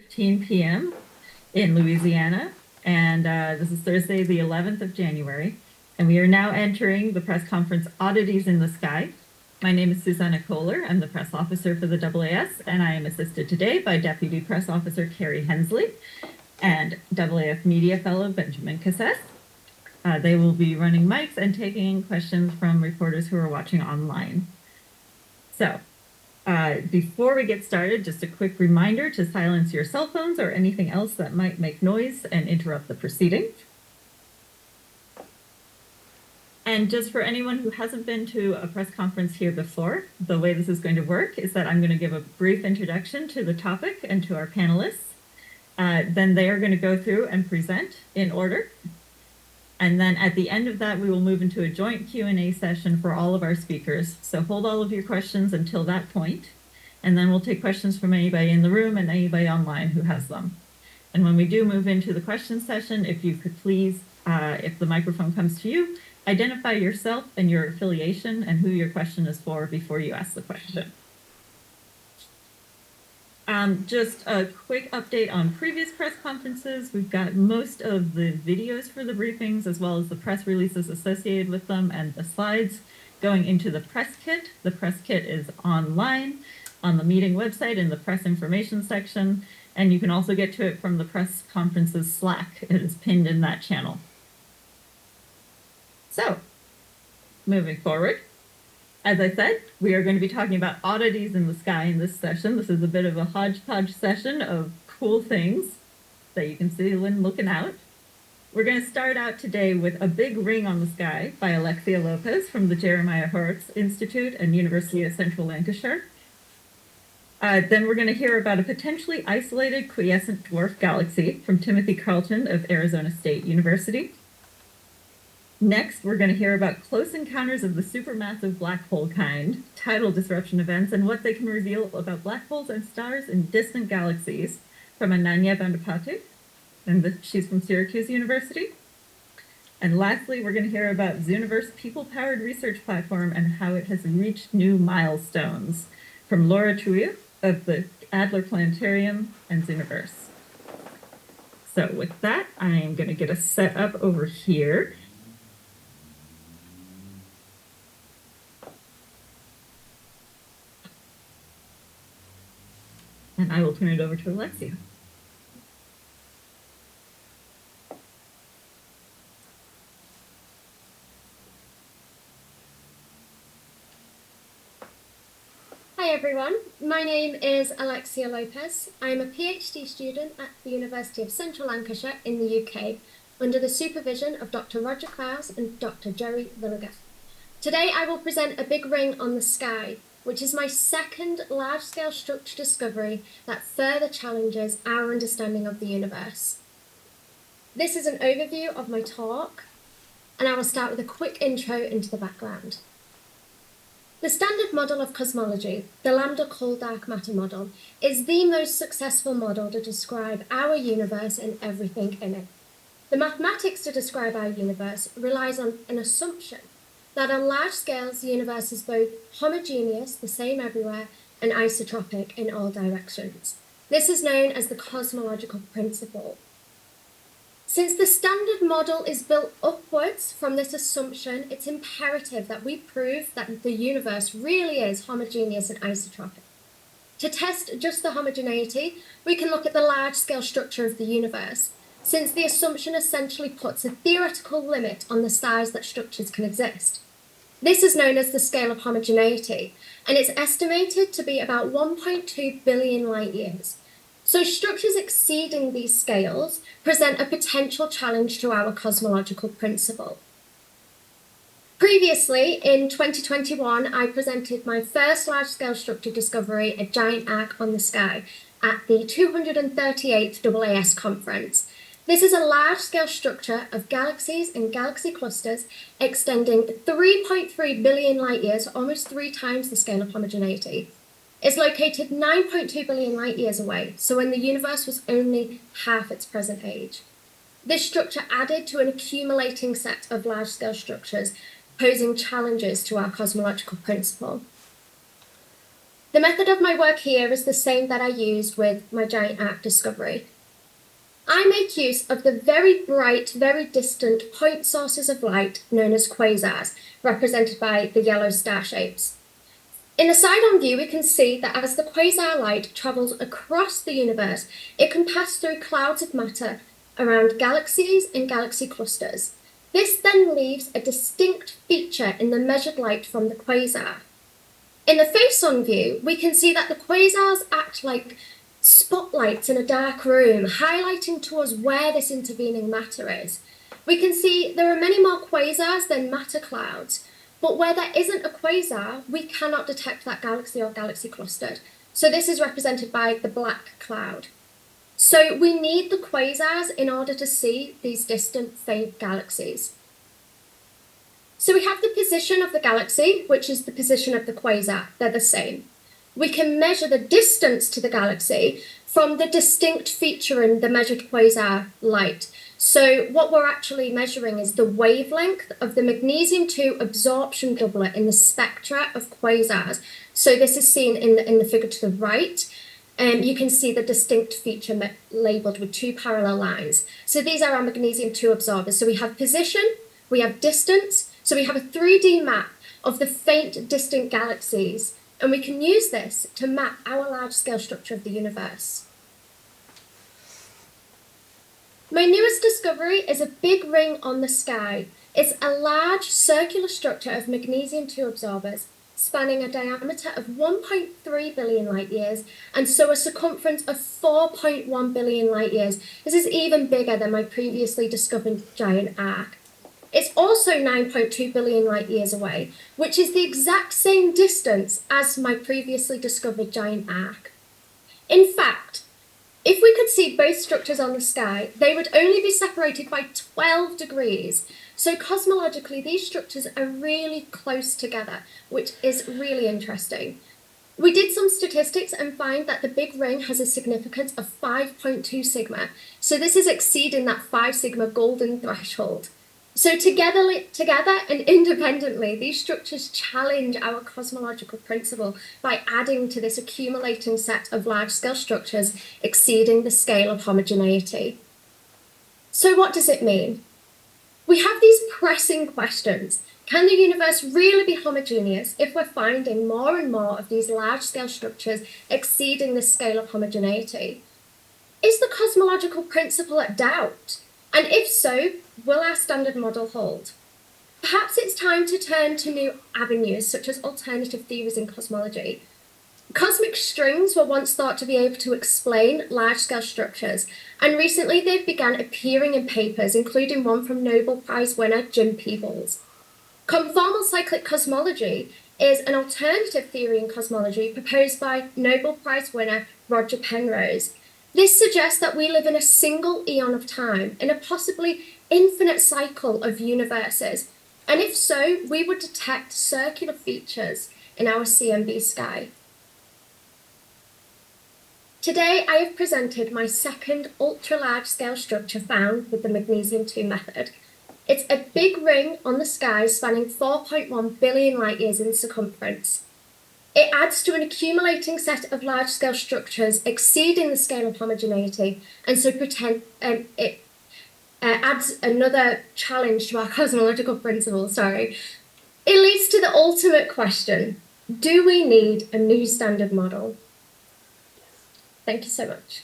5:15 p.m. in Louisiana, and this is Thursday, the 11th of January, and we are now entering the press conference Oddities in the Sky. My name is Susanna Kohler. I'm the press officer for the AAS, and I am assisted today by Deputy Press Officer Carrie Hensley and AAS Media Fellow Benjamin Cassess. They will be running mics and taking questions from reporters who are watching online. So, before we get started, just a quick reminder to silence your cell phones or anything else that might make noise and interrupt the proceedings. And just for anyone who hasn't been to a press conference here before, the way this is going to work is that I'm going to give a brief introduction to the topic and to our panelists. Then they are going to go through and present in order. And then at the end of that, we will move into a joint Q&A session for all of our speakers. So hold all of your questions until that point. And then we'll take questions from anybody in the room and anybody online who has them. And when we do move into the question session, if you could please, if the microphone comes to you, identify yourself and your affiliation and who your question is for before you ask the question. Just a quick update on previous press conferences. We've got most of the videos for the briefings as well as the press releases associated with them and the slides going into the press kit. The press kit is online on the meeting website in the press information section, and you can also get to it from the press conference's Slack. It is pinned in that channel. So, moving forward. As I said, we are going to be talking about oddities in the sky in this session. This is a bit of a hodgepodge session of cool things that you can see when looking out. We're going to start out today with A Big Ring on the Sky by Alexia Lopez from the Jeremiah Horrocks Institute and University of Central Lancashire. Then we're going to hear about a potentially isolated quiescent dwarf galaxy from Timothy Carlton of Arizona State University. Next, we're going to hear about close encounters of the supermassive black hole kind, tidal disruption events, and what they can reveal about black holes and stars in distant galaxies from Ananya Bandapati, and she's from Syracuse University. And lastly, we're going to hear about Zooniverse people-powered research platform and how it has reached new milestones from Laura Trujillo of the Adler Planetarium and Zooniverse. So with that, I am going to get us set up over here. And I will turn it over to Alexia. Hi everyone, my name is Alexia Lopez. I am a PhD student at the University of Central Lancashire in the UK under the supervision of Dr. Roger Klaus and Dr. Jerry Villiger. Today I will present A Big Ring on the Sky, which is my second large-scale structure discovery that further challenges our understanding of the universe. This is an overview of my talk, and I will start with a quick intro into the background. The standard model of cosmology, the lambda cold dark matter model, is the most successful model to describe our universe and everything in it. The mathematics to describe our universe relies on an assumption that on large scales, the universe is both homogeneous, the same everywhere, and isotropic in all directions. This is known as the cosmological principle. Since the standard model is built upwards from this assumption, it's imperative that we prove that the universe really is homogeneous and isotropic. To test just the homogeneity, we can look at the large-scale structure of the universe, since the assumption essentially puts a theoretical limit on the size that structures can exist. This is known as the scale of homogeneity, and it's estimated to be about 1.2 billion light years. So structures exceeding these scales present a potential challenge to our cosmological principle. Previously, in 2021, I presented my first large-scale structure discovery, a giant arc on the sky, at the 238th AAS conference. This is a large-scale structure of galaxies and galaxy clusters extending 3.3 billion light years, almost 3 times the scale of homogeneity. It's located 9.2 billion light years away, so when the universe was only half its present age. This structure added to an accumulating set of large-scale structures, posing challenges to our cosmological principle. The method of my work here is the same that I used with my giant arc discovery. I make use of the very bright, very distant point sources of light known as quasars, represented by the yellow star shapes. In the side-on view, we can see that as the quasar light travels across the universe, it can pass through clouds of matter around galaxies and galaxy clusters. This then leaves a distinct feature in the measured light from the quasar. In the face-on view, we can see that the quasars act like spotlights in a dark room, highlighting to us where this intervening matter is. We can see there are many more quasars than matter clouds, but where there isn't a quasar, we cannot detect that galaxy or galaxy cluster. So this is represented by the black cloud. So we need the quasars in order to see these distant, faint galaxies. So we have the position of the galaxy, which is the position of the quasar. They're the same. We can measure the distance to the galaxy from the distinct feature in the measured quasar light. So what we're actually measuring is the wavelength of the magnesium-2 absorption doublet in the spectra of quasars. So this is seen in the figure to the right. And you can see the distinct feature labeled with 2 parallel lines. So these are our magnesium-2 absorbers. So we have position, we have distance. So we have a 3D map of the faint, distant galaxies, and we can use this to map our large-scale structure of the universe. My newest discovery is a big ring on the sky. It's a large circular structure of magnesium-2 absorbers spanning a diameter of 1.3 billion light years and so a circumference of 4.1 billion light years. This is even bigger than my previously discovered giant arc. It's also 9.2 billion light years away, which is the exact same distance as my previously discovered giant arc. In fact, if we could see both structures on the sky, they would only be separated by 12 degrees. So cosmologically, these structures are really close together, which is really interesting. We did some statistics and find that the big ring has a significance of 5.2 sigma. So this is exceeding that 5 sigma golden threshold. So together and independently, these structures challenge our cosmological principle by adding to this accumulating set of large-scale structures exceeding the scale of homogeneity. So what does it mean? We have these pressing questions. Can the universe really be homogeneous if we're finding more and more of these large-scale structures exceeding the scale of homogeneity? Is the cosmological principle at doubt? And if so, will our standard model hold? Perhaps it's time to turn to new avenues, such as alternative theories in cosmology. Cosmic strings were once thought to be able to explain large-scale structures, and recently they've begun appearing in papers, including one from Nobel Prize winner Jim Peebles. Conformal cyclic cosmology is an alternative theory in cosmology proposed by Nobel Prize winner Roger Penrose. This suggests that we live in a single eon of time, in a possibly infinite cycle of universes, and if so, we would detect circular features in our CMB sky. Today, I have presented my second ultra-large-scale structure found with the magnesium-2 method. It's a big ring on the sky spanning 4.1 billion light years in circumference. It adds to an accumulating set of large-scale structures exceeding the scale of homogeneity, and so it adds another challenge to our cosmological principle, It leads to the ultimate question: do we need a new standard model? Thank you so much.